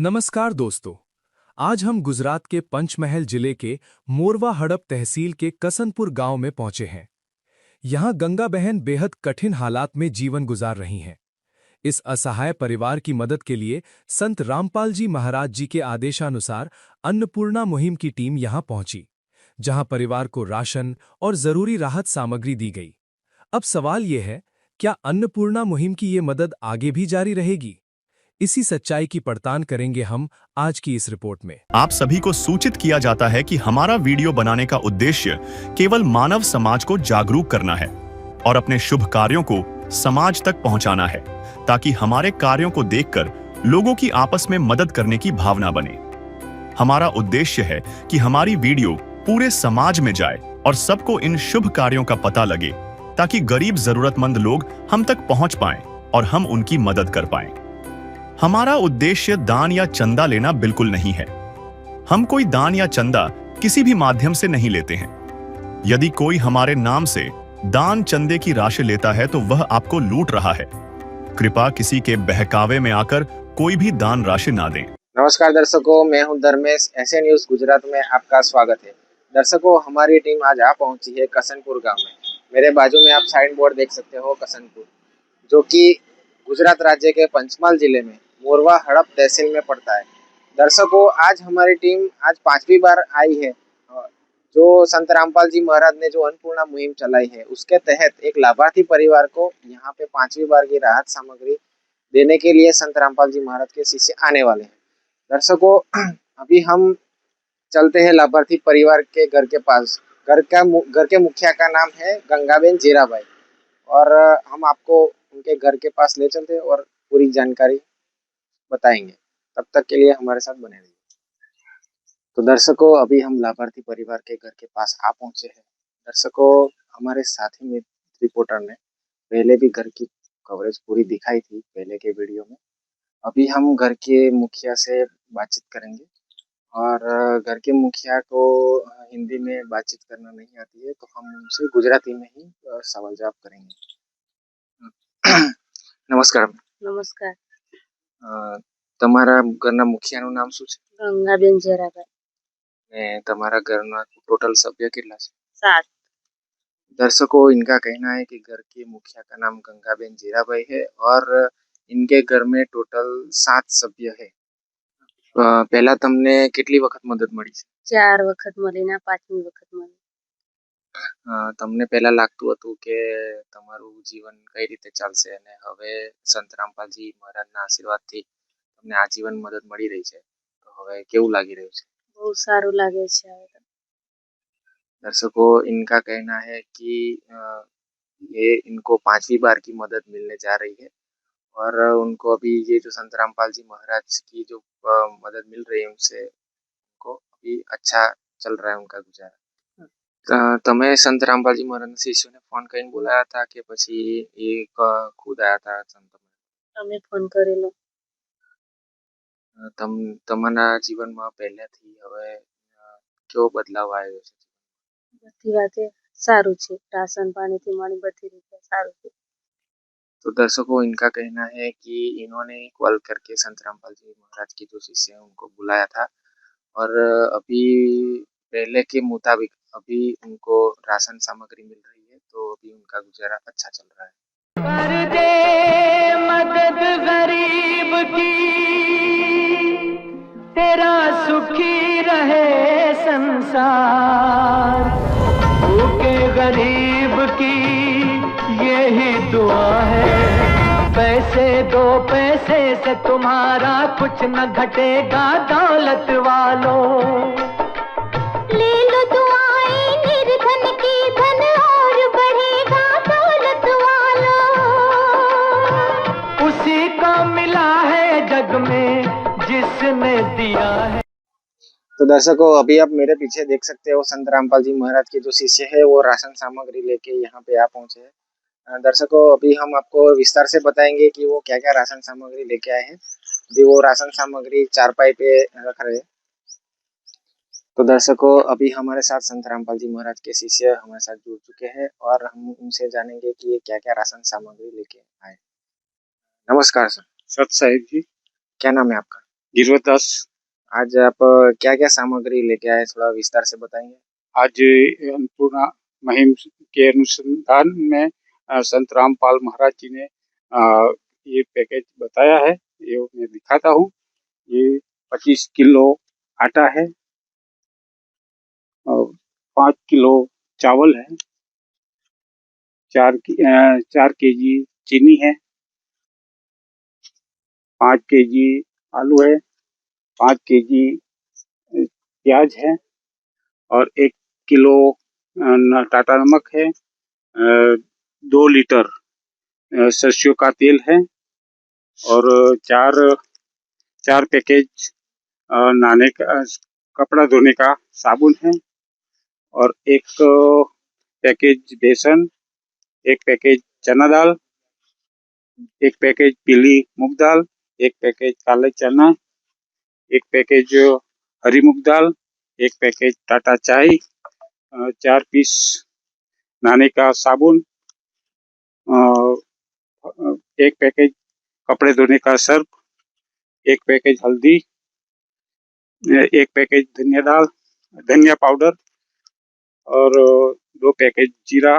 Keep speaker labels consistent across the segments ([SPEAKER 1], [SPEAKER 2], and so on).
[SPEAKER 1] नमस्कार दोस्तों। आज हम गुजरात के पंचमहल जिले के मोरवा हड़प तहसील के कसनपुर गांव में पहुंचे हैं। यहां गंगा बहन बेहद कठिन हालात में जीवन गुजार रही हैं। इस असहाय परिवार की मदद के लिए संत रामपाल जी महाराज जी के आदेशानुसार अन्नपूर्णा मुहिम की टीम यहां पहुंची, जहां परिवार को राशन और जरूरी राहत सामग्री दी गई। अब सवाल यह है, क्या अन्नपूर्णा मुहिम की ये मदद आगे भी जारी रहेगी? इसी सच्चाई की पड़ताल करेंगे हम आज की इस रिपोर्ट में।
[SPEAKER 2] आप सभी को सूचित किया जाता है कि हमारा वीडियो बनाने का उद्देश्य केवल मानव समाज को जागरूक करना है और अपने शुभ कार्यों को समाज तक पहुंचाना है, ताकि हमारे कार्यों को देखकर लोगों की आपस में मदद करने की भावना बने। हमारा उद्देश्य है कि हमारी वीडियो पूरे समाज में जाए और सबको इन शुभ कार्यों का पता लगे, ताकि गरीब जरूरतमंद लोग हम तक पहुंच पाएं और हम उनकी मदद कर पाएं। हमारा उद्देश्य दान या चंदा लेना बिल्कुल नहीं है। हम कोई दान या चंदा किसी भी माध्यम से नहीं लेते हैं। यदि कोई हमारे नाम से दान चंदे की राशि लेता है तो वह आपको लूट रहा है। कृपया किसी के बहकावे में आकर कोई भी दान राशि ना दें।
[SPEAKER 3] नमस्कार दर्शकों, मैं हूं धर्मेश। ऐसे न्यूज गुजरात में आपका स्वागत है। दर्शकों, हमारी टीम आज आ पहुंची है कसनपुर गांव में। मेरे बाजू में आप साइन बोर्ड देख सकते हो, कसनपुर, जो कि गुजरात राज्य के पंचमहाल जिले में मोरवा हड़प तहसील में पड़ता है। दर्शकों, आज हमारी टीम आज 5वीं बार आई है। जो संत रामपाल जी महाराज ने जो अन्नपूर्णा मुहिम चलाई है, उसके तहत एक लाभार्थी परिवार को यहाँ पे 5वीं बार की राहत सामग्री देने के लिए संत रामपाल जी महाराज के शिष्य आने वाले हैं। दर्शकों, अभी हम चलते हैं लाभार्थी परिवार के घर के पास। घर के मुखिया का नाम है गंगाबेन जीराभाई, और हम आपको उनके घर के पास ले चलते हैं और पूरी जानकारी बताएंगे। तब तक के लिए हमारे साथ बने रहिए। तो दर्शकों, अभी हम लाभार्थी परिवार के घर के पास आ पहुंचे हैं। दर्शकों, हमारे साथी में रिपोर्टर ने पहले भी घर की कवरेज पूरी दिखाई थी पहले के वीडियो में। अभी हम घर के मुखिया से बातचीत करेंगे, और घर के मुखिया को हिंदी में बातचीत करना नहीं आती है, तो हम उनसे गुजराती में ही सवाल जवाब करेंगे। नमस्कार।
[SPEAKER 4] नमस्कार।
[SPEAKER 3] તમારા ઘરના મુખિયાનું નામ શું છે?
[SPEAKER 4] ગંગાબેન જરાભાઈ।
[SPEAKER 3] ને તમારા ઘરના टोटल सभ्य कितना है?
[SPEAKER 4] 7।
[SPEAKER 3] दर्शकों, इनका कहना है कि घर के मुखिया का नाम गंगाबेन जीराभाई है और इनके घर में टोटल 7 सभ्य है। पहला तमने કેટલી વખત મદદ મળી છે?
[SPEAKER 4] 4 વખત મળીને 5મી વખત મળી।
[SPEAKER 3] તમને પહેલા લાગતું હતું કે તમારું જીવન કઈ રીતે ચાલશે, અને હવે સંત રામપાલજી મહારાજના આશીર્વાદથી તમને આજીવન મદદ મળી રહી છે, તો હવે કેવું લાગી રહ્યું છે?
[SPEAKER 4] બહુ સારું લાગે છે હવે તો।
[SPEAKER 3] दर्शकों, इनका कहना है कि ये इनको 5वीं बार की मदद मिलने जा रही है, और उनको अभी ये जो संत रामपाल जी महाराज की जो मदद मिल रही है, उनसे उनको अभी अच्छा चल रहा है उनका गुजारा। તમે સંત રામપાલજી મહારાજના શિષ્યોને ફોન કરીને બોલાયા હતા કે પછી એ ખુદ આયા હતા?
[SPEAKER 4] અમે ફોન કરેલો।
[SPEAKER 3] તમારા જીવનમાં પહેલેથી હવે કેવો બદલાવ આવ્યો છે?
[SPEAKER 4] બધી વાતે સારું છે, રાશન પાણીથી માંડી બધી રીતે સારું છે।
[SPEAKER 3] तो दर्शकों, इनका कहना है कि इन्होंने कॉल करके संत रामपाल जी महाराज की जो शिष्य हैं उनको बुलाया था, और अभी पहले के मुताबिक अभी उनको राशन सामग्री मिल रही है, तो अभी उनका गुजारा अच्छा चल रहा है।
[SPEAKER 5] कर दे मदद गरीब की, तेरा सुखी रहे संसार। भूखे गरीब की यही दुआ है। पैसे दो, पैसे से तुम्हारा कुछ न घटेगा दौलत वालों।
[SPEAKER 6] ले लो दुआएं निर्धन की, धन और बढ़ेगा दौलत वालों।
[SPEAKER 5] उसी को मिला है जग में जिसने दिया है।
[SPEAKER 3] तो दर्शकों, अभी आप मेरे पीछे देख सकते हो, संत रामपाल जी महाराज के जो शिष्य है वो राशन सामग्री लेके यहाँ पे आ पहुंचे हैं। दर्शकों, अभी हम आपको विस्तार से बताएंगे कि वो क्या क्या राशन सामग्री लेके आए हैं। अभी वो राशन सामग्री चारपाई पे रख रहे हैं। तो दर्शकों, अभी हमारे साथ संत रामपाल जी महाराज के शिष्य हमारे साथ जुड़ चुके हैं, और हम उनसे जानेंगे कि ये क्या क्या राशन सामग्री लेके आए। नमस्कार सर।
[SPEAKER 7] सत साहिब जी।
[SPEAKER 3] क्या नाम है आपका?
[SPEAKER 7] गिरवदास।
[SPEAKER 3] आज आप क्या क्या सामग्री लेके आए, थोड़ा विस्तार से बताएंगे?
[SPEAKER 7] आज अन्नपूर्णा मुहिम के अनुसंधान में संत रामपाल महाराज जी ने ये पैकेज बताया है, ये मैं दिखाता हूँ। ये 25 किलो आटा है और 5 किलो चावल है, 4 केजी चीनी है, 5 केजी आलू है, 5 केजी प्याज है और 1 किलो टाटा नमक है, 2 लीटर सरसों का तेल है और चार पैकेज नहाने का कपड़ा धोने का साबुन है और 1 पैकेज बेसन, 1 पैकेज चना दाल, 1 पैकेज पीली मूंग दाल, 1 पैकेज काले चना, 1 पैकेज हरी मूंग दाल, 1 पैकेज टाटा चाय, 4 पीस नहाने का साबुन, 1 पैकेज कपड़े धोने का सर्फ, 1 पैकेज हल्दी, 1 पैकेज धनिया पाउडर और 2 पैकेज जीरा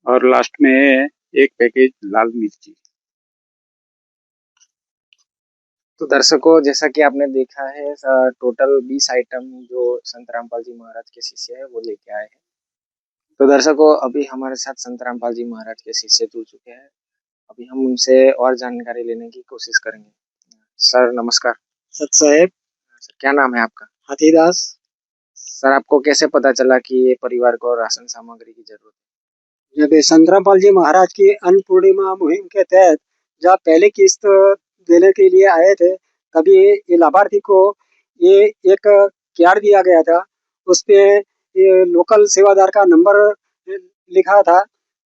[SPEAKER 7] और लास्ट में 1 पैकेज लाल मिर्ची।
[SPEAKER 3] तो दर्शकों, जैसा कि आपने देखा है, टोटल 20 आइटम जो संत रामपाल जी महाराज के शिष्य है वो लेके आए हैं। तो दर्शकों, अभी हमारे साथ संत रामपाल जी महाराज के शिष्य जुड़ चुके हैं। अभी हम उनसे और जानकारी लेने की कोशिश करेंगे। सर नमस्कार।
[SPEAKER 8] सत साहेब।
[SPEAKER 3] सर क्या नाम है आपका?
[SPEAKER 8] हाथीदास।
[SPEAKER 3] सर आपको कैसे पता चला कि ये परिवार को राशन सामग्री की जरूरत है?
[SPEAKER 8] जब संत रामपाल जी महाराज की अन्नपूर्णिमा मुहिम के तहत जब पहली किस्त देने के लिए आए थे, तभी ये लाभार्थी को ये एक कार्ड दिया गया था। उस पे ये लोकल सेवादार का नंबर लिखा था।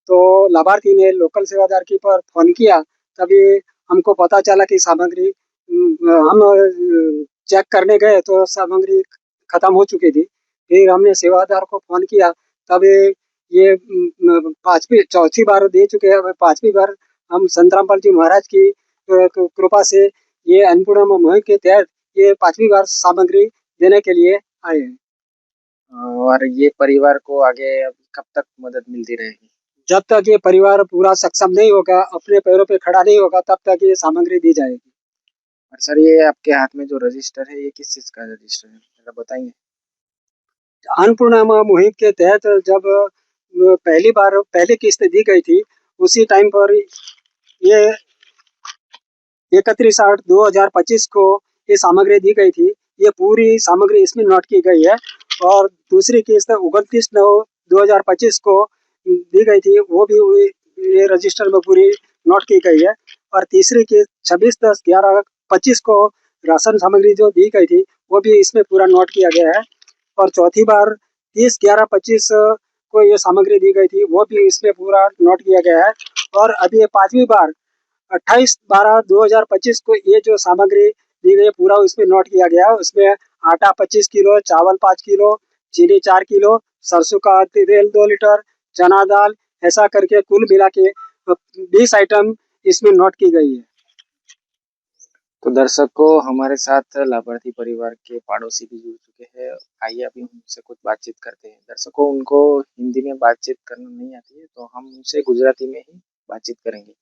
[SPEAKER 8] तो लाभार्थी ने लोकल सेवादार की पर फोन किया, तभी हमको पता चला कि सामग्री हम चेक करने गए तो सामग्री खत्म हो चुकी थी। फिर हमने सेवादार को फोन किया, तब ये चौथी बार दे चुके हैं। 5वीं बार हम संत रामपाल जी महाराज की कृपा से ये अन्नपूर्णा मुहिम के तहत ये 5वीं बार सामग्री देने के लिए आए हैं।
[SPEAKER 3] और ये परिवार को आगे कब तक मदद मिलती रहेगी?
[SPEAKER 8] जब तक ये परिवार पूरा सक्षम नहीं होगा, अपने पैरों पे खड़ा नहीं होगा, तब तक ये सामग्री दी जाएगी।
[SPEAKER 3] और सर, ये आपके हाथ में जो रजिस्टर है, ये किस चीज का रजिस्टर है, जरा बताएंगे?
[SPEAKER 8] अन्नपूर्णा मुहिम के तहत जब पहली किस्त दी गई थी, उसी टाइम पर ये 31/8/2025 को ये सामग्री दी गई थी। ये पूरी सामग्री इसमें नोट की गई है। और दूसरी किस्त 29/9/2025 को दी गई थी, वो भी ये रजिस्टर में पूरी नोट की गई है। और तीसरी किस्त 26/10/11/25 को राशन सामग्री जो दी गई थी, वो भी इसमें पूरा नोट किया गया है। और चौथी बार 30/11/25 को ये सामग्री दी गई थी, वो भी इसमें पूरा नोट किया गया है। और अभी ये 5वीं बार 28/12/2025 को ये जो सामग्री दी गई है, पूरा उसमें नोट किया गया है। उसमें आटा 25 किलो, चावल 5 किलो, चीनी 4 किलो, सरसों का तेल 2 लीटर, चना दाल, ऐसा करके कुल मिला के 20 आइटम इसमें नोट की गई है।
[SPEAKER 3] तो दर्शकों, हमारे साथ लाभार्थी परिवार के पड़ोसी भी जुड़ चुके हैं। आइए अभी उनसे कुछ बातचीत करते हैं। दर्शकों, उनको हिंदी में बातचीत करना नहीं आती है, तो हम उनसे गुजराती में ही बातचीत करेंगे।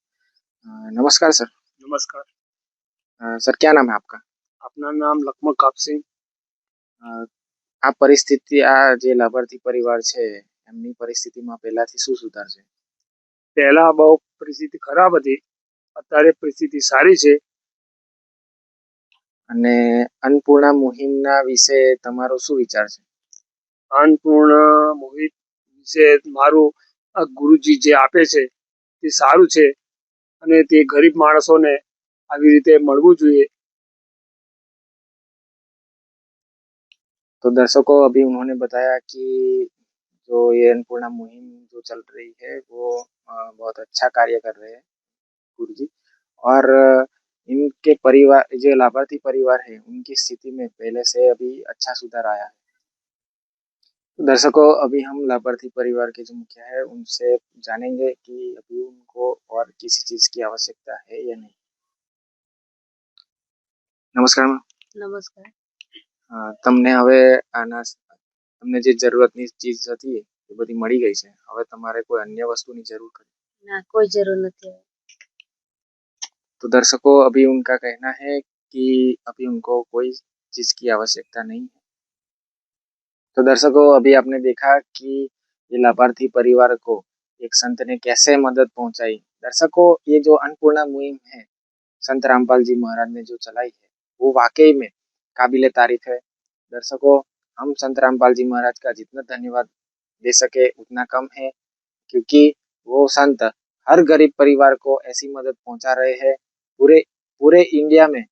[SPEAKER 3] नमस्कार सर।
[SPEAKER 7] नमस्कार।
[SPEAKER 3] सर क्या नाम है आपका?
[SPEAKER 7] अपना नाम लक्ष्मण कापसिंह।
[SPEAKER 3] આ પરિસ્થિતિ, આ જે લાભાર્થી પરિવાર છે એમની પરિસ્થિતિમાં પહેલાથી શું સુધાર છે?
[SPEAKER 7] પહેલા બહુ પરિસ્થિતિ ખરાબ હતી, અત્યારે પરિસ્થિતિ સારી છે।
[SPEAKER 3] અને અન્નપૂર્ણા મુહિમના વિશે તમારો શું વિચાર છે?
[SPEAKER 7] अन्नपूर्ण मुहिम વિશે મારું ગુરુજી જે આપે છે તે સારું છે અને તે ગરીબ માણસોને આવી રીતે મળવું જોઈએ।
[SPEAKER 3] तो दर्शकों, अभी उन्होंने बताया कि जो ये अन्नपूर्णा मुहिम जो चल रही है वो बहुत अच्छा कार्य कर रहे हैं गुरुजी। और इनके परिवार, जो लाभार्थी परिवार है, उनकी स्थिति में पहले से अभी अच्छा सुधार आया है। तो दर्शकों, अभी हम लाभार्थी परिवार के जो मुखिया है उनसे जानेंगे कि अभी उनको और किसी चीज की आवश्यकता है या नहीं। નમસ્કાર મેમ.
[SPEAKER 4] નમસ્કાર.
[SPEAKER 3] તમને હવે તમને જે જરૂરતની ચીજ હતી એ બધી મળી ગઈ છે. હવે તમારે કોઈ અન્ય વસ્તુની જરૂર ખરી?
[SPEAKER 4] ના, કોઈ જરૂર નથી.
[SPEAKER 3] तो दर्शकों, अभी उनका कहना है कि अभी उनको कोई चीज की आवश्यकता नहीं है। तो दर्शकों, अभी आपने देखा कि ये लाभार्थी परिवार को एक संत ने कैसे मदद पहुंचाई। दर्शकों, ये जो अन्नपूर्णा मुहिम है संत रामपाल जी महाराज ने जो चलाई है वो वाकई में काबिले तारीफ है। दर्शकों, हम संत रामपाल जी महाराज का जितना धन्यवाद दे सके उतना कम है, क्योंकि वो संत हर गरीब परिवार को ऐसी मदद पहुंचा रहे हैं। पूरे पूरे इंडिया में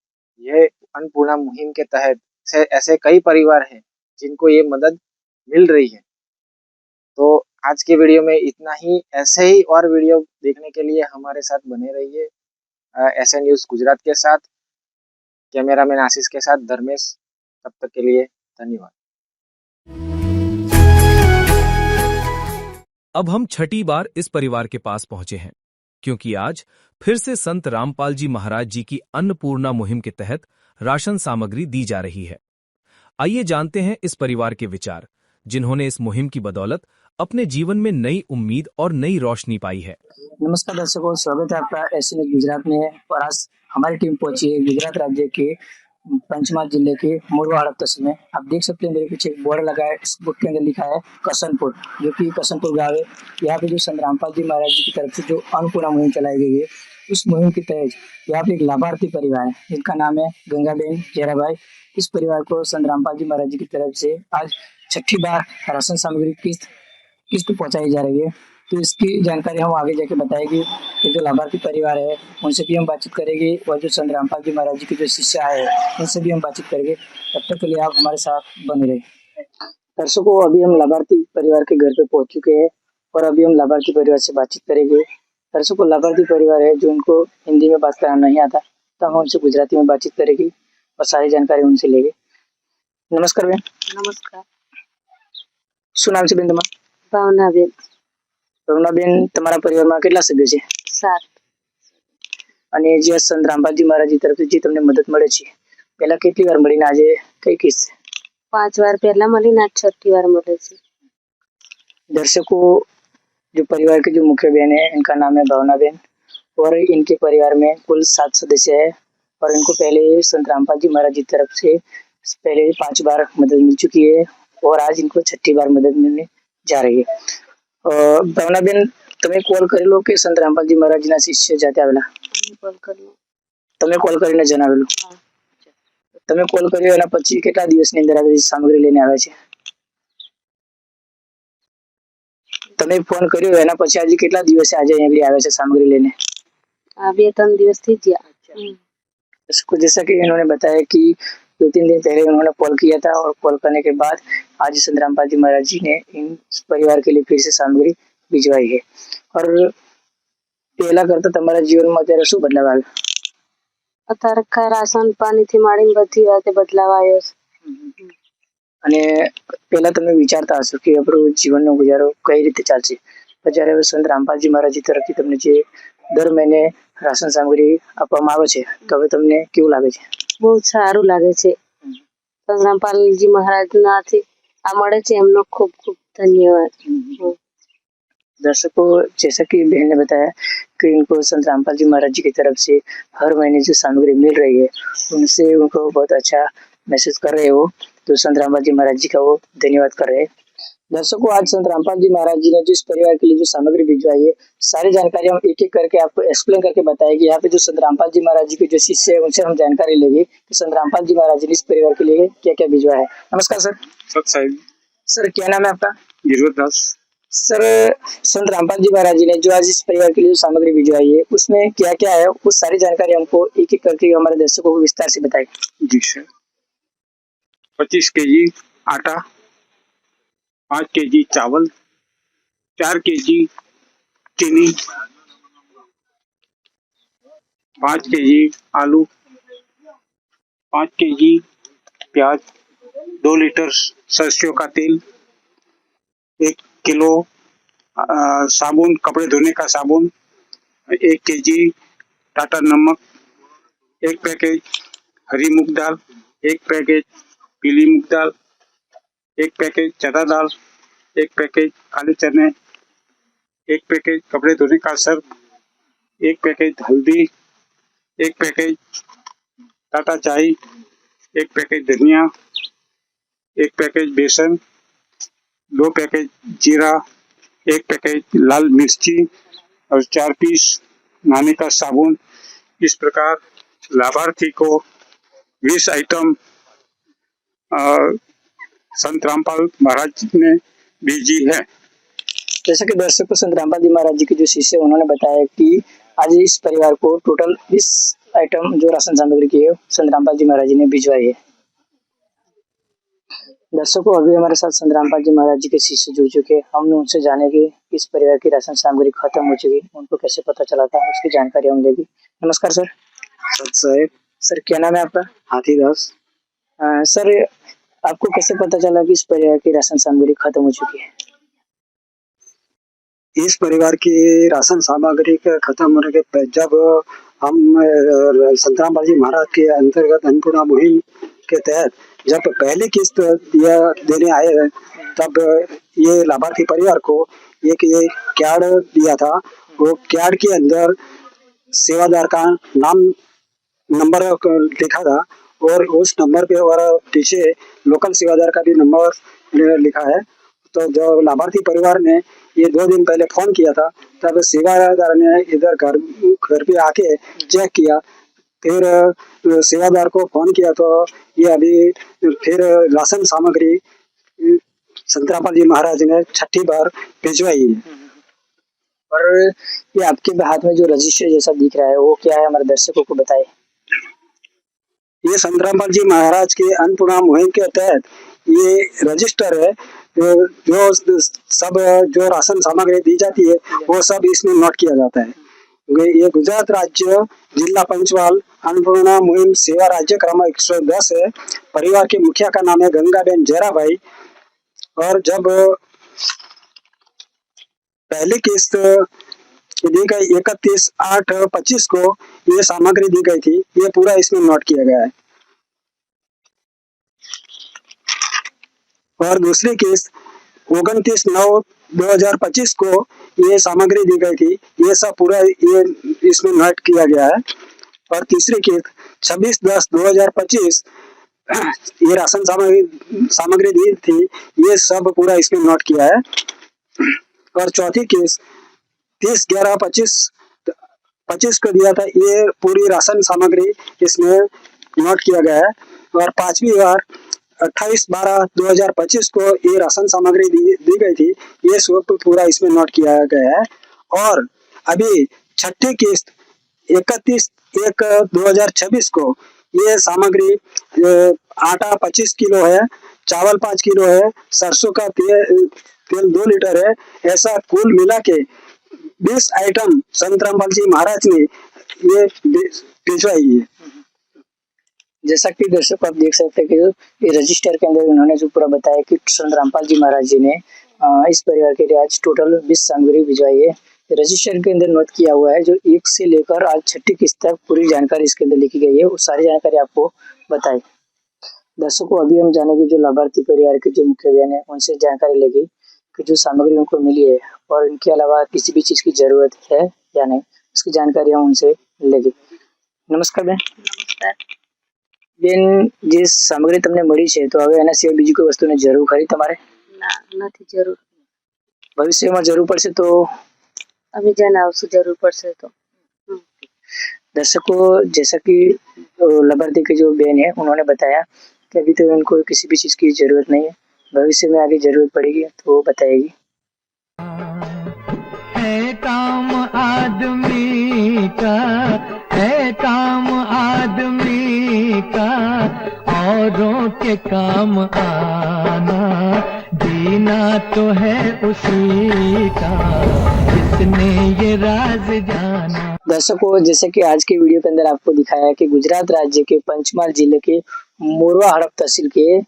[SPEAKER 3] यह अन्नपूर्णा मुहिम के तहत से ऐसे कई परिवार हैं जिनको ये मदद मिल रही है। तो आज के वीडियो में इतना ही। ऐसे ही और वीडियो देखने के लिए हमारे साथ बने रहिए एसए न्यूज़ गुजरात के साथ। कैमरामैन आशीष के साथ धर्मेश। तब तक के लिए धन्यवाद।
[SPEAKER 1] अब हम छठी बार इस परिवार के पास पहुंचे हैं, क्योंकि आज फिर से संत रामपाल जी महाराज जी की अन्नपूर्णा मुहिम के तहत राशन सामग्री दी जा रही है। आइए जानते हैं इस परिवार के विचार, जिन्होंने इस मुहिम की बदौलत अपने जीवन में नई उम्मीद और नई रोशनी पाई है।
[SPEAKER 9] नमस्कार दर्शकों, स्वागत है आपका एसए न्यूज़ गुजरात में। और आज हमारी टीम पहुंची है गुजरात राज्य के पंचमहाल जिले के मोरवा हड़प तहसील में। आप देख सकते हैं मेरे पीछे एक बोर्ड लगा है, इस बोर्ड के अंदर लिखा है कसनपुर, जो कि कसनपुर गाँव है। यहाँ पे जो संत रामपाल जी महाराज जी की तरफ से जो अन्नपूर्णा मुहिम चलाई गई है, उस मुहिम के तहत यहाँ पे एक लाभार्थी परिवार है जिनका नाम है गंगाबेन जेराभाई। इस परिवार को संत रामपाल जी महाराज जी की तरफ से आज छठी बार राशन सामग्री किस्त पहुंचाई जा रही है। तो इसकी जानकारी हम आगे जाके बताएंगे। ये जो लाभार्थी परिवार है उनसे भी हम बातचीत करेंगे, और जो संत रामपाल जी महाराज जी के जो शिष्य आए हैं उनसे भी हम बातचीत करेंगे। तब तक के लिए आप हमारे साथ बने रहे। दर्शकों, अभी हम लाभार्थी परिवार के घर पे पहुंच चुके हैं और अभी हम लाभार्थी परिवार से बातचीत करेंगे। दर्शकों, लाभार्थी परिवार है जो उनको हिंदी में बात करना नहीं आता, तो हम उनसे गुजराती में बातचीत करेंगे और सारी जानकारी उनसे लेंगे। नमस्कार बेन।
[SPEAKER 4] નમસ્કાર.
[SPEAKER 9] શું નામ છે બેન તમારું?
[SPEAKER 4] ભાવનાબેન.
[SPEAKER 9] ભાવનાબેન, તમારા પરિવારમાં કેટલા સભ્યો છે?
[SPEAKER 4] 7.
[SPEAKER 9] અને જે સંત રામપાલજી મહારાજની તરફથી જે તમને મદદ મળે છે, પહેલા કેટલી વાર મળીને આજે કઈ કિસ?
[SPEAKER 4] 5 વાર પહેલા મળીને આ છઠ્ઠી વાર મળે છે.
[SPEAKER 9] दर्शकों, जो परिवार के जो मुख्य बहन है इनका नाम है भावनाबेन, और इनके परिवार में कुल 7 सदस्य है। और इनको पहले संत रामपाल जी महाराज की तरफ से पहले 5 बार मदद मिल चुकी है और आज इनको छठी बार मदद मिलने जा रही है। ભાવનાબેન, તમે કોલ કરેલો કે સંત રામપાલજી મહારાજના શિષ્ય જાતે આવેલા?
[SPEAKER 4] કોલ કર્યો.
[SPEAKER 9] તમે કોલ કરીને જણાવેલું? તમે કોલ કર્યો એના પછી કેટલા દિવસની અંદર આ બધી સામગ્રી લઈને આવ્યા છે? તમે ફોન કર્યો એના પછી આજે કેટલા દિવસે આજે અહીં આગળ આવ્યા છે સામગ્રી લઈને?
[SPEAKER 4] આ 2-3 દિવસ થઈ ગયા.
[SPEAKER 9] इसको जैसा कि इन्होंने बताया कि 2-3 दिन पहले उन्होंने कॉल किया था, और कॉल करने के बाद आज संत रामपाल जी महाराज जी ने इन परिवार के लिए फिर से सामग्री भिजवाई है। और पहला करता તમારા જીવનમાં અત્યારે શું બદલાવ આવ્યો?
[SPEAKER 4] અત્યારે રાશન પાણીથી માંડીને બધી વાતે બદલાવ આવ્યો છે.
[SPEAKER 9] અને પહેલા તમે વિચારતા હશો કે આપણું જીવનનો ગુજારો કઈ રીતે ચાલશે, પણ જ્યારે હવે સંત રામપાલજી મહારાજજી તરફથી તમને જે દર મહિને રાશન સામગ્રી આપવામાં આવે છે, તો હવે તમને કેવું લાગે છે?
[SPEAKER 4] બહુ સારું લાગે છે. સંત રામપાલજી મહારાજનાથી આ મળે છે, એમનો ખૂબ ખૂબ ધન્યવાદ.
[SPEAKER 9] दर्शकों, जैसा कि बहन ने बताया कि इनको संत रामपाल जी महाराज जी की तरफ से हर महीने जो सामग्री मिल रही है उनसे उनको बहुत अच्छा महसूस कर रहे हो, तो संत रामपाल जी महाराज जी का वो धन्यवाद कर रहे हैं। दर्शकों, आज संत रामपाल जी महाराज जी ने जो इस परिवार के लिए जो सामग्री भिजवाई है, सारी जानकारी हम एक एक करके आपको एक्सप्लेन करके बताएंगे। यहाँ पे जो संत रामपाल जी महाराज जी के जो शिष्य है उनसे हम जानकारी लेंगे कि संत रामपाल जी महाराज जी ने इस परिवार के लिए क्या क्या भिजवाया है। नमस्कार सर।
[SPEAKER 7] साहिब।
[SPEAKER 9] सर, क्या नाम है आपका?
[SPEAKER 7] गिरवत दास।
[SPEAKER 9] सर, संत रामपाल जी महाराज जी ने जो आज इस परिवार के लिए सामग्री भिजवाई है उसमें क्या क्या है, वो सारी जानकारी हमको एक एक करके हमारे दर्शकों को विस्तार से बताएं।
[SPEAKER 7] जी सर। 25 केजी आटा, 5 केजी चावल, 4 केजी चीनी, 5 केजी आलू, 5 केजी प्याज, 2 लीटर सरसों का तेल, 1 किलो साबुन, कपड़े धोने का साबुन, 1 केजी टाटा नमक, 1 पैकेज हरी मूंग दाल, 1 पैकेज पीली मूंग दाल, 1 पैकेज चना दाल, 1 पैकेज काले चने, 1 पैकेज कपड़े धोने का सर्फ, 1 पैकेज हल्दी, 1 पैकेज टाटा चाय, 1 पैकेज धनिया, 1 पैकेज बेसन, 2 पैकेज जीरा, 1 पैकेज लाल मिर्ची और 4 पीस नहाने का साबुन। इस प्रकार लाभार्थी को 20 आइटम संत रामपाल महाराज ने भेजी है।
[SPEAKER 9] जैसा कि दर्शकों, संत रामपाल जी महाराज जी के जो शिष्य उन्होंने बताया कि आज इस परिवार को टोटल 20 आइटम जो राशन सामग्री की है संत रामपाल जी महाराज जी ने भिजवाई है। दर्शकों, अभी हमारे साथ संत रामपाल जी महाराज जी के शिष्य जुड़ चुके हैं। हमने उनसे जाने कि इस परिवार की राशन सामग्री खत्म हो चुकी, उनको कैसे पता चला था, उसकी जानकारी हम लेगी। नमस्कार सर।
[SPEAKER 8] साहब,
[SPEAKER 9] सर, क्या नाम है आपका?
[SPEAKER 8] हाथीदास।
[SPEAKER 9] सर, आपको कैसे पता चला कि इस परिवार की राशन सामग्री खत्म हो चुकी है?
[SPEAKER 8] इस परिवार की राशन सामग्री के खत्म होने के जब हम संत रामपाल जी महाराज के अंतर्गत अन्नपूर्णा मुहिम के तहत जब पहली किस्त देने आए, तब ये लाभार्थी परिवार को ये कार्ड दिया था। वो कार्ड के अंदर सेवादार का नाम नंबर लिखा था और उस नंबर पे और पीछे लोकल सेवादार का भी नंबर लिखा है। तो जो लाभार्थी परिवार ने ये 2 दिन पहले फोन किया था, तब सेवादार ने इधर घर पे आके चेक किया। फिर सेवादार को फोन किया तो ये अभी फिर राशन सामग्री संत रामपाल जी महाराज ने 6ठी बार भिजवाई है।
[SPEAKER 9] और ये आपके हाथ में जो रजिस्टर जैसा दिख रहा है वो क्या है, हमारे दर्शकों को बताएं।
[SPEAKER 8] ये संत रामपाल जी महाराज के अन्नपूर्णा मुहिम के तहत ये रजिस्टर है। जो सब जो राशन सामग्री दी जाती है वो सब इसमें नोट किया जाता है। ये गुजरात राज्य जिला पंचवाल अन्नपूर्णा मुहिम सेवा राज्य क्रम 110 है। परिवार के मुखिया का नाम है गंगाबेन जेराभाई। और जब पहली किस्त दी गई 31/8/25 को ये सामग्री दी गई थी, ये पूरा इसमें नोट किया गया है। और दूसरी किस्त 29/9/2025 को ये सामग्री दी गई थी, ये सब पूरा ये इसमें नोट किया गया है। और तीसरी किस्त 26/10/2025 ये राशन सामग्री दी थी, ये सब पूरा इसमें नोट किया है। और चौथी किस्त 30/11/25 को दिया था, ये पूरी राशन सामग्री इसमें नोट किया गया है। और 5वीं बार 28/12/2025 को ये राशन सामग्री दी गई थी, ये सब पूरा इसमें नोट किया गया है। और अभी 6ठी किस्त 31/1/2026 को ये सामग्री आटा 25 किलो है, चावल 5 किलो है, सरसों का तेल 2 लीटर है। ऐसा कुल मिला के 20 आइटम संत रामपाल जी महाराज ने ये भिजवाई है।
[SPEAKER 9] जैसा कि दर्शक आप देख सकते हैं कि ये रजिस्टर के अंदर उन्होंने जो पूरा बताया कि संत रामपाल जी महाराज जी ने इस परिवार के लिए आज टोटल 20 सामग्री भिजवाई है। रजिस्टर के अंदर नोट किया हुआ है जो 1 से लेकर आज 6ठी किस्त तक पूरी जानकारी इसके अंदर लिखी गई है। वो सारी जानकारी आपको बताई। दर्शकों, अभी हम जानेंगे जो लाभार्थी परिवार के जो मुख्य बहन है उनसे जानकारी लेगी कि जो सामग्री उनको मिली है और इनके अलावा किसी भी चीज की जरूरत है या नहीं, उसकी जानकारी हम उनसे लेंगे। नमस्कार बेन।
[SPEAKER 4] नमस्कार
[SPEAKER 9] बेन, જે સામગ્રી તમને મળી છે તો હવે એના સિવાય બીજી કોઈ વસ્તુની જરૂર ખરી તમારે?
[SPEAKER 4] ના, નથી જરૂર।
[SPEAKER 9] ભવિષ્યમાં જરૂર પડશે તો
[SPEAKER 4] અમે જણાવશું જરૂર પડશે તો।
[SPEAKER 9] दर्शकों, जैसा कि लाभार्थी के जो बहन है उन्होंने बताया कि अभी तो इनको किसी भी चीज की जरूरत नहीं है, भविष्य में आगे जरूरत पड़ेगी तो वो बताएगी।
[SPEAKER 5] है काम आदमी का, है काम आदमी का, औरों के काम आना, जीना तो है उसी का, जिसने ये राज जाना।
[SPEAKER 9] दर्शकों, जैसे कि आज के वीडियो के अंदर आपको दिखाया है कि गुजरात राज्य के पंचमहाल जिले के मोरवा हड़प तहसील के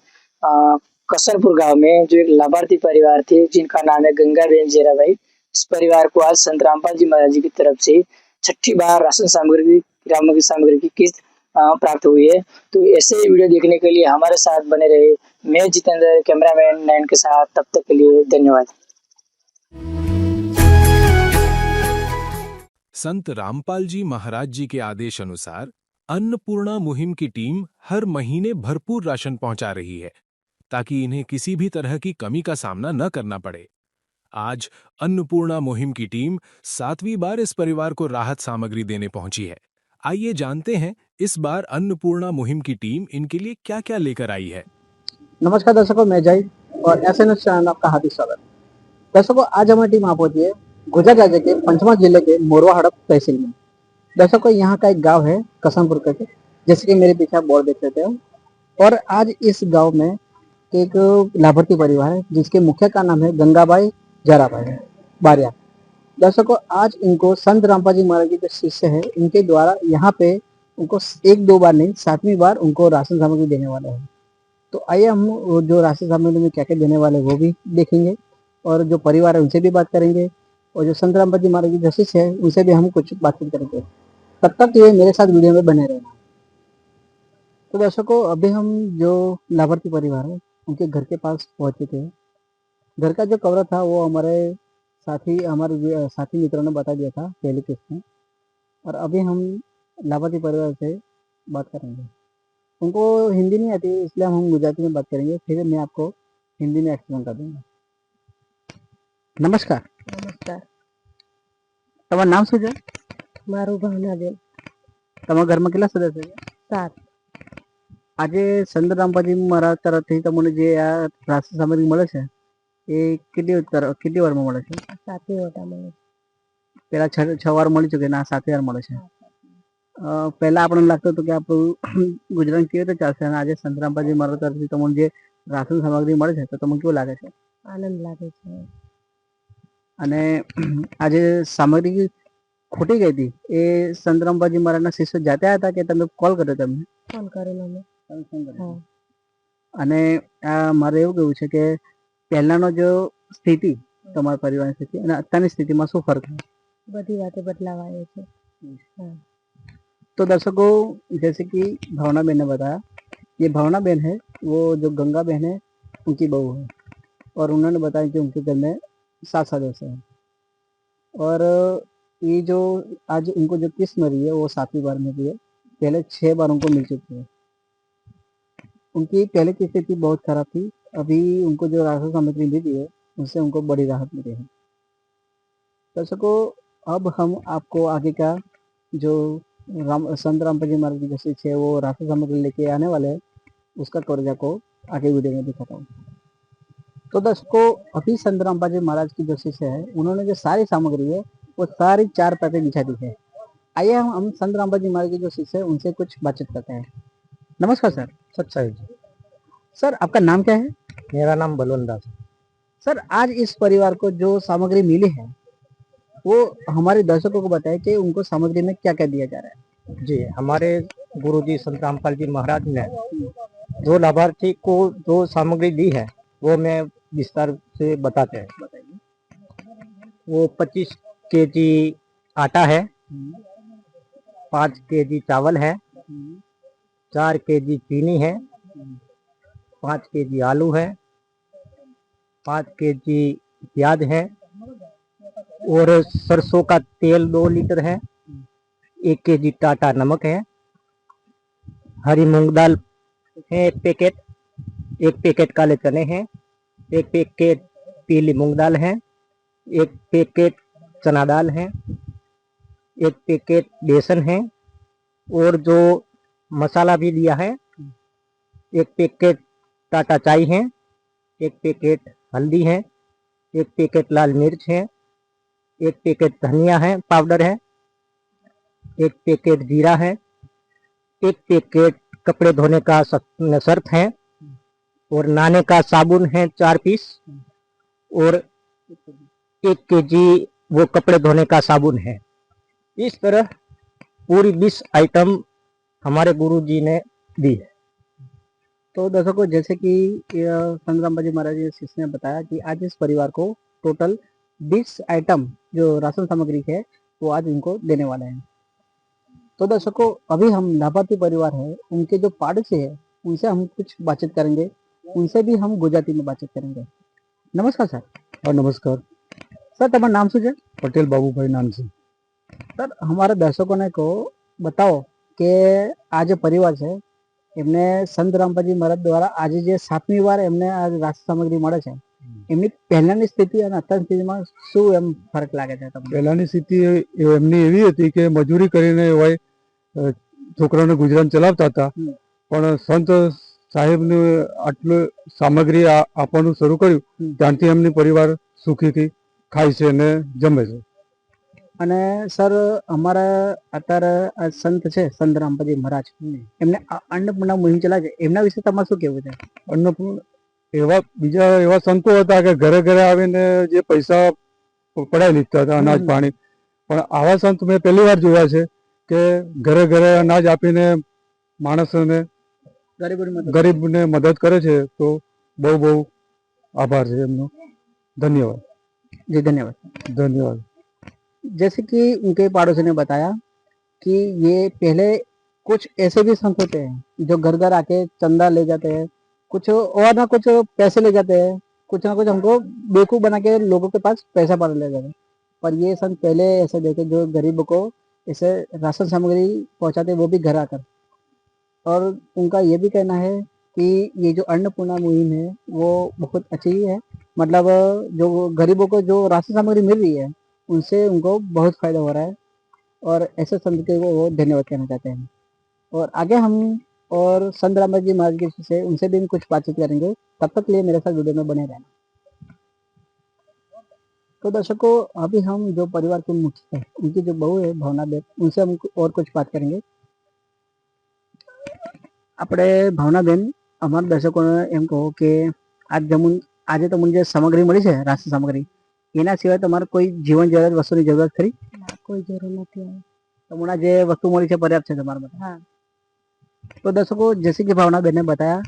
[SPEAKER 9] कसनपुर गांव में जो एक लाभार्थी परिवार थे जिनका नाम है गंगाबेन जेराभाई, इस परिवार को आज संत रामपाल जी महाराज जी की तरफ से 6ठी बार राशन सामग्री की किस्त प्राप्त हुई है। तो ऐसे ही वीडियो देखने के लिए हमारे साथ बने रहे। मैं जितेंद्र, कैमरामैन नयन के साथ। तब तक के लिए धन्यवाद।
[SPEAKER 1] संत रामपाल जी महाराज जी के आदेश अनुसार अन्नपूर्णा मुहिम की टीम हर महीने भरपूर राशन पहुंचा रही है ताकि इन्हें किसी भी तरह की कमी का सामना न करना पड़े। आज अन्नपूर्णा मुहिम की टीम 7वीं बार इस परिवार को राहत सामग्री देने पहुंची है। आइए जानते हैं इस बार अन्नपूर्णा मुहिम की टीम इनके लिए क्या-क्या लेकर आई है।
[SPEAKER 10] नमस्कार दर्शकों, मैं जय और एसएनएस चैनल आपका हार्दिक स्वागत। दर्शकों, आज हमारी टीम आप पहुंची है गुजरात राज्य के पंचमहाल जिले के मोरवा हड़प तहसील में। दर्शकों, यहाँ का एक गांव है कसनपुर करके, जैसे कि मेरे पीछे आप बोर्ड देख सकते हो। और आज इस गांव में एक लाभार्थी परिवार है जिसके मुखिया का नाम है गंगाबाई जराबाई बारिया। दर्शकों, आज इनको संत रामपाल जी महाराज के जो शिष्य है इनके द्वारा यहाँ पे उनको 1-2 बार नहीं 7वीं बार उनको राशन सामग्री देने वाला है। तो आइए हम वो जो राशन सामग्री में क्या क्या देने वाले वो भी देखेंगे और जो परिवार है उनसे भी बात करेंगे और जो संत रामपाल जी महाराज की जो शिष्य है उनसे भी हम कुछ बातचीत करेंगे। तब तक ये मेरे साथ वीडियो में बने रहना। तो दर्शकों, अभी हम जो लाभार्थी परिवार है उनके घर के पास पहुंच चुके हैं। घर का जो कवर था वो हमारे साथी मित्रों ने बता दिया था पहले किस्त में। और अभी हम लाभार्थी परिवार से बात करेंगे। उनको हिंदी नहीं आती इसलिए हम गुजराती में बात करेंगे, फिर मैं आपको हिंदी में एक्सप्लेन कर दूंगा। नमस्कार।
[SPEAKER 4] नमस्कार।
[SPEAKER 10] તમારું નામ શું છે?
[SPEAKER 4] મારું ભાવનાબેન।
[SPEAKER 10] તમારા ઘરમાં કેટલા સદસ્ય છે?
[SPEAKER 4] 7।
[SPEAKER 10] આજે સંત રામપાજી મહારાજ તરફથી તમને જે આ રાશન સામગ્રી મળે છે એ કેટલી વારમાં મળે છે?
[SPEAKER 4] 7મી વટા મળે છે।
[SPEAKER 10] પેલા 6 વાર મળી ચૂકે ને આ 7મી વાર મળે છે। પહેલા આપણને લાગતું હતું કે આપણું ગુજરાત કેવી રીતે ચાલશે અને આજે સંત રામપાજી મહારાજ તરફથી તમને જે રાશન સામગ્રી મળે છે તો તમને કેવું લાગે છે?
[SPEAKER 4] આનંદ લાગે છે।
[SPEAKER 10] અને આજે સામગ્રી ખૂટી ગઈ હતી એ સંત રામપાજી મહારાજના શિષ્યો જાતે હતા કે તમે કોલ કર્યો તમને?
[SPEAKER 4] ફોન કરેલો મેં। હા।
[SPEAKER 10] અને મારે એવું કહેવું છે કે પહેલાનો જો સ્થિતિ તમારા પરિવારની સ્થિતિ અને અત્યારની સ્થિતિમાં શું ફરક છે?
[SPEAKER 4] બધી વાતે બદલાવ આવ્યો છે। हाँ।
[SPEAKER 10] तो दर्शकों, जैसे कि भावना बहन ने बताया, ये भावना बहन है वो जो गंगा बहन है उनकी बहू है और उन्होंने बताया कि उनके घर में 7 सदस्य हैं। और ये जो आज उनको जो किस्त मिली है वो 7वीं बार मिली है। पहले 6 बार उनको मिल चुकी है। उनकी पहले की स्थिति बहुत खराब थी। अभी उनको जो राशन सामग्री मिली है उससे उनको बड़ी राहत मिली है। दर्शकों, अब हम आपको आगे का जो संत रामपाल जी महाराज की जो शिष्य है वो राशन सामग्री लेके आने वाले हैं उसका कवरेज आपको आगे वीडियो में दिखाता हूँ। तो दर्शकों, अभी संत रामपाल जी महाराज की जो शिष्य है उन्होंने जो सारी सामग्री है वो सारी 4 पाते बिछा दी है। आइए हम संत रामपाल जी महाराज की जो शिष्य है उनसे कुछ बातचीत करते हैं। नमस्कार सर।
[SPEAKER 8] सच्चाई जी।
[SPEAKER 10] सर, आपका नाम क्या है?
[SPEAKER 8] मेरा नाम बलवंत दास है।
[SPEAKER 10] सर, आज इस परिवार को जो सामग्री मिली है वो हमारे दर्शकों को बताएं कि उनको सामग्री में क्या क्या दिया जा रहा है।
[SPEAKER 8] जी, हमारे गुरुजी संत रामपाल जी महाराज ने जो लाभार्थी को जो सामग्री दी है वो मैं विस्तार से बताते हैं। वो 25 केजी आटा है, 5 केजी चावल है, 4 केजी चीनी है, 5 केजी आलू है, 5 केजी प्याज है और सरसों का तेल 2 लीटर है, 1 केजी टाटा नमक है, हरी मूंग दाल है 1 पैकेट, 1 पैकेट काले चने हैं, 1 पैकेट पीली मूंग दाल है, 1 पैकेट चना दाल है, 1 पैकेट बेसन है और जो मसाला भी दिया है 1 पैकेट टाटा चाय है, 1 पैकेट हल्दी है, 1 पैकेट लाल मिर्च है, 1 पैकेट धनिया है पाउडर है, 1 पैकेट जीरा है, 1 पैकेट कपड़े धोने का सर्फ है और नहाने का साबुन है 4 पीस और 1 केजी वो कपड़े धोने का साबुन है। इस तरह पूरी 20 आइटम हमारे गुरुजी ने दी है।
[SPEAKER 10] तो दर्शकों, जैसे कि संत रामपाल जी महाराज जी शिष्य ने बताया कि आज इस परिवार को टोटल 20 आइटम जो राशन सामग्री है वो आज इनको देने वाले हैं। तो दर्शकों अभी हम लाभार्थी परिवार है उनके जो पाड़ोसी है उनसे हम कुछ बातचीत करेंगे, उनसे भी हम गुजराती में बातचीत करेंगे। नमस्कार सर।
[SPEAKER 11] हाँ नमस्कार।
[SPEAKER 10] सर તમારું નામ શું છે?
[SPEAKER 11] પટેલ બાબુભાઈ નાનજી।
[SPEAKER 10] સર અમારા દર્શકોને કહો बताओ કે આ જે પરિવાર છે એમને સંત રામપાજી મહારાજ દ્વારા આજે જે 7મી વાર એમને આ રાશન સામગ્રી મળે છે એમની પહેલાની સ્થિતિ અને અત્યારની સ્થિતિમાં શું એમ ફરક લાગે છે તમને?
[SPEAKER 11] પહેલાની સ્થિતિ એમની એવી હતી કે મજૂરી કરીને હોય છોકરાઓને ગુજરાન ચલાવતા હતા, પણ સંત સાહેબને આટલું સામગ્રી આપવાનું શરૂ કર્યું ત્યારથી એમની પરિવાર સુખીથી ખાય છે અને જમે છે।
[SPEAKER 10] અને સર અમારા અત્યારે આ સંત છે સંત રામપાજી મહારાજ એમને અન્નપૂર્ણા મુહિમ ચલાવે છે એમના વિશે તમારે શું કહેવું છે?
[SPEAKER 11] અન્નપૂર્ણા એવા બીજા એવા સંતો હતા કે ઘરે ઘરે આવીને જે પૈસા પડાવી લીધા હતા અનાજ પાણી, પણ આવા સંત મેં પહેલી વાર જોયા છે કે ઘરે ઘરે અનાજ આપીને માણસોને ગરીબને મદદ કરે છે। તો બહુ બહુ આભાર છે એમનો। ધન્યવાદ
[SPEAKER 10] जी धन्यवाद।
[SPEAKER 11] धन्यवाद।
[SPEAKER 10] जैसे कि उनके पड़ोसी ने बताया कि ये पहले कुछ ऐसे भी संत होते हैं जो घर घर आके चंदा ले जाते हैं, कुछ और ना कुछ पैसे ले जाते हैं, कुछ ना कुछ हमको बेवकूफ बना के लोगों के पास पैसा पड़ा ले जाते हैं। पर ये संत पहले ऐसे देखे जो गरीबों को ऐसे राशन सामग्री पहुंचाते, वो भी घर आकर। और उनका ये भी कहना है कि ये जो अन्नपूर्णा मुहिम है वो बहुत अच्छी है, मतलब जो गरीबों को जो राशन सामग्री मिल रही है उनसे उनको बहुत फायदा हो रहा है और ऐसे संत के वो धन्यवाद कहना चाहते हैं। और आगे हम और संत रामपाजी महाराज जी से उनसे भी कुछ बातचीत करेंगे, तब तक लिए मेरे साथ वीडियो में बने रहना। तो दर्शकों अभी हम जो परिवार के मुखिया है उनकी जो बहू है भावना बेन, उनसे हम और कुछ बात करेंगे। આપણે ભાવના બેન અમારા દર્શકોને એમ કહો કે આજે તો મને સામગ્રી મળી છે રાશન સામગ્રી, એના સિવાય તમારે કોઈ જીવન જરૂરિયાત વસ્તુની જરૂરત ખરી?
[SPEAKER 4] કોઈ જરૂર નથી આવે।
[SPEAKER 10] તમને જે વસ્તુ મળી છે पर्याप्त है તમારા માટે?
[SPEAKER 4] हाँ।
[SPEAKER 10] तो दर्शकों जैसे कि भावना बेन ने बताया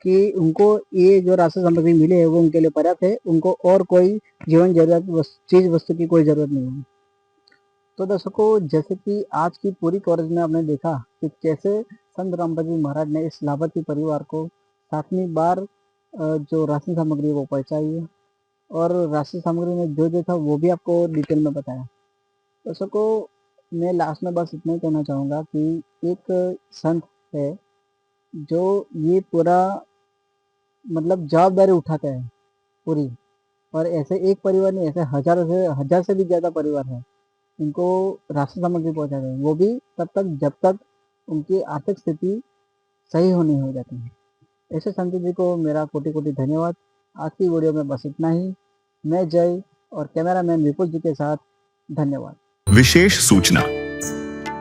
[SPEAKER 10] कि उनको ये जो राशन सामग्री मिली है वो उनके लिए पर्याप्त है, उनको और कोई जीवन जरूरत चीज वस्तु की कोई जरूरत नहीं है। तो दर्शकों जैसे कि आज की पूरी कवरेज में आपने देखा कि कैसे संत रामपाजी महाराज ने इस लाभार्थी परिवार को 7वीं बार जो राशन सामग्री वो पहुंचाई है, और राशन सामग्री में जो था वो भी आपको डिटेल में बताया। दर्शकों मैं लास्ट में बस इतना ही कहना चाहूँगा कि एक संत है जो ये पूरा मतलब जवाबदारी उठाते हैं पूरी, और ऐसे एक परिवार नहीं, ऐसे हजार से भी ज़्यादा परिवार है इनको राशन सामग्री पहुँचाते हैं, वो भी तब तक जब तक उनकी आर्थिक स्थिति सही होनी हो जाती है। ऐसे संत जी को मेरा कोटि कोटि धन्यवाद। आज की वीडियो में बस इतना ही। मैं जय और कैमरामैन विपुल जी के साथ धन्यवाद।
[SPEAKER 2] विशेष सूचना,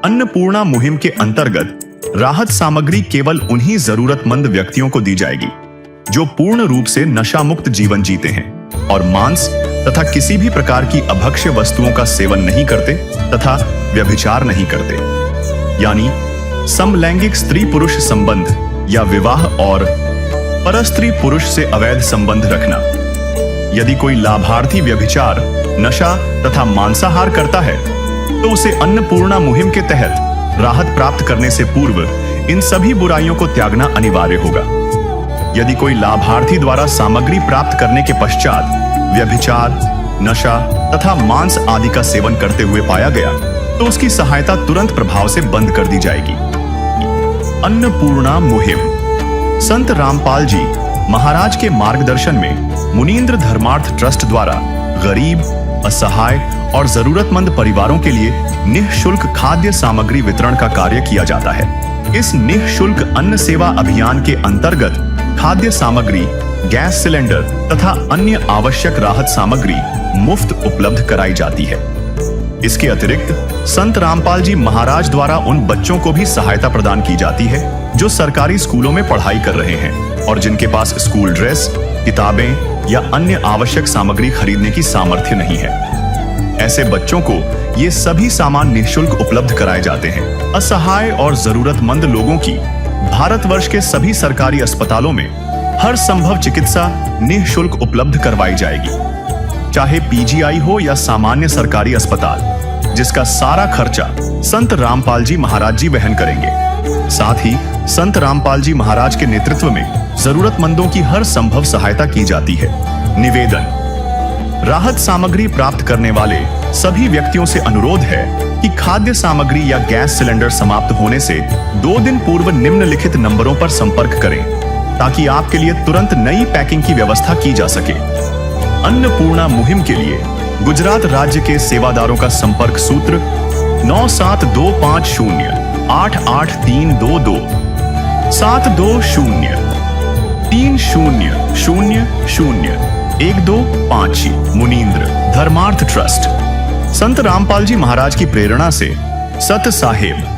[SPEAKER 2] अन्नपूर्णा मुहिम के अंतर्गत राहत सामग्री केवल उन्हीं जरूरतमंद व्यक्तियों को दी जाएगी जो पूर्ण रूप से नशा मुक्त जीवन जीते हैं और मांस तथा किसी भी प्रकार की अभक्ष्य वस्तुओं का सेवन नहीं करते तथा व्यभिचार नहीं करते, यानी समलैंगिक स्त्री पुरुष संबंध या विवाह और परस्त्री पुरुष से अवैध संबंध रखना। यदि कोई लाभार्थी व्यभिचार, नशा तथा मांसाहार करता है तो उसे अन्नपूर्णा मुहिम के तहत राहत प्राप्त करने से पूर्व इन सभी बुराइयों को त्यागना अनिवार्य होगा। यदि कोई लाभार्थी द्वारा सामग्री प्राप्त करने के पश्चात व्यभिचार, नशा तथा मांस आदि का सेवन करते हुए पाया गया तो उसकी सहायता तुरंत प्रभाव से बंद कर दी जाएगी। अन्नपूर्णा मुहिम संत रामपाल जी महाराज के मार्गदर्शन में मुनीन्द्र धर्मार्थ ट्रस्ट द्वारा गरीब, असहाय और जरूरतमंद परिवारों के लिए निःशुल्क खाद्य सामग्री वितरण का कार्य किया जाता है। इस निःशुल्क अन्न सेवा अभियान के अंतर्गत खाद्य सामग्री, गैस सिलेंडर तथा अन्य आवश्यक राहत सामग्री मुफ्त उपलब्ध कराई जाती है। इसके अतिरिक्त संत रामपाल जी महाराज द्वारा उन बच्चों को भी सहायता प्रदान की जाती है जो सरकारी स्कूलों में पढ़ाई कर रहे हैं और जिनके पास स्कूल ड्रेस, किताबें या अन्य आवश्यक सामग्री खरीदने की सामर्थ्य नहीं है। ऐसे बच्चों को ये सभी सामान निःशुल्क उपलब्ध कराए जाते हैं। असहाय और जरूरतमंद लोगों की भारतवर्ष के सभी सरकारी अस्पतालों में हर संभव चिकित्सा निःशुल्क उपलब्ध करवाई जाएगी, चाहे पीजीआई हो या सामान्य सरकारी अस्पताल। जिसका सारा खर्चा संत रामपाल जी महाराज जी वहन करेंगे। साथ ही संत रामपाल जी महाराज के नेतृत्व में जरूरतमंदों की हर संभव सहायता की जाती है। निवेदन, राहत सामग्री प्राप्त करने वाले सभी व्यक्तियों से अनुरोध है कि खाद्य सामग्री या गैस सिलेंडर समाप्त होने से 2 दिन पूर्व निम्नलिखित नंबरों पर संपर्क करें ताकि आपके लिए तुरंत नई पैकिंग की व्यवस्था की जा सके। अन्नपूर्णा मुहिम के लिए गुजरात राज्य के सेवादारों का संपर्क सूत्र 9725088322 72030001256 मुनींद्र धर्मार्थ ट्रस्ट। संत रामपाल जी महाराज की प्रेरणा से सत साहेब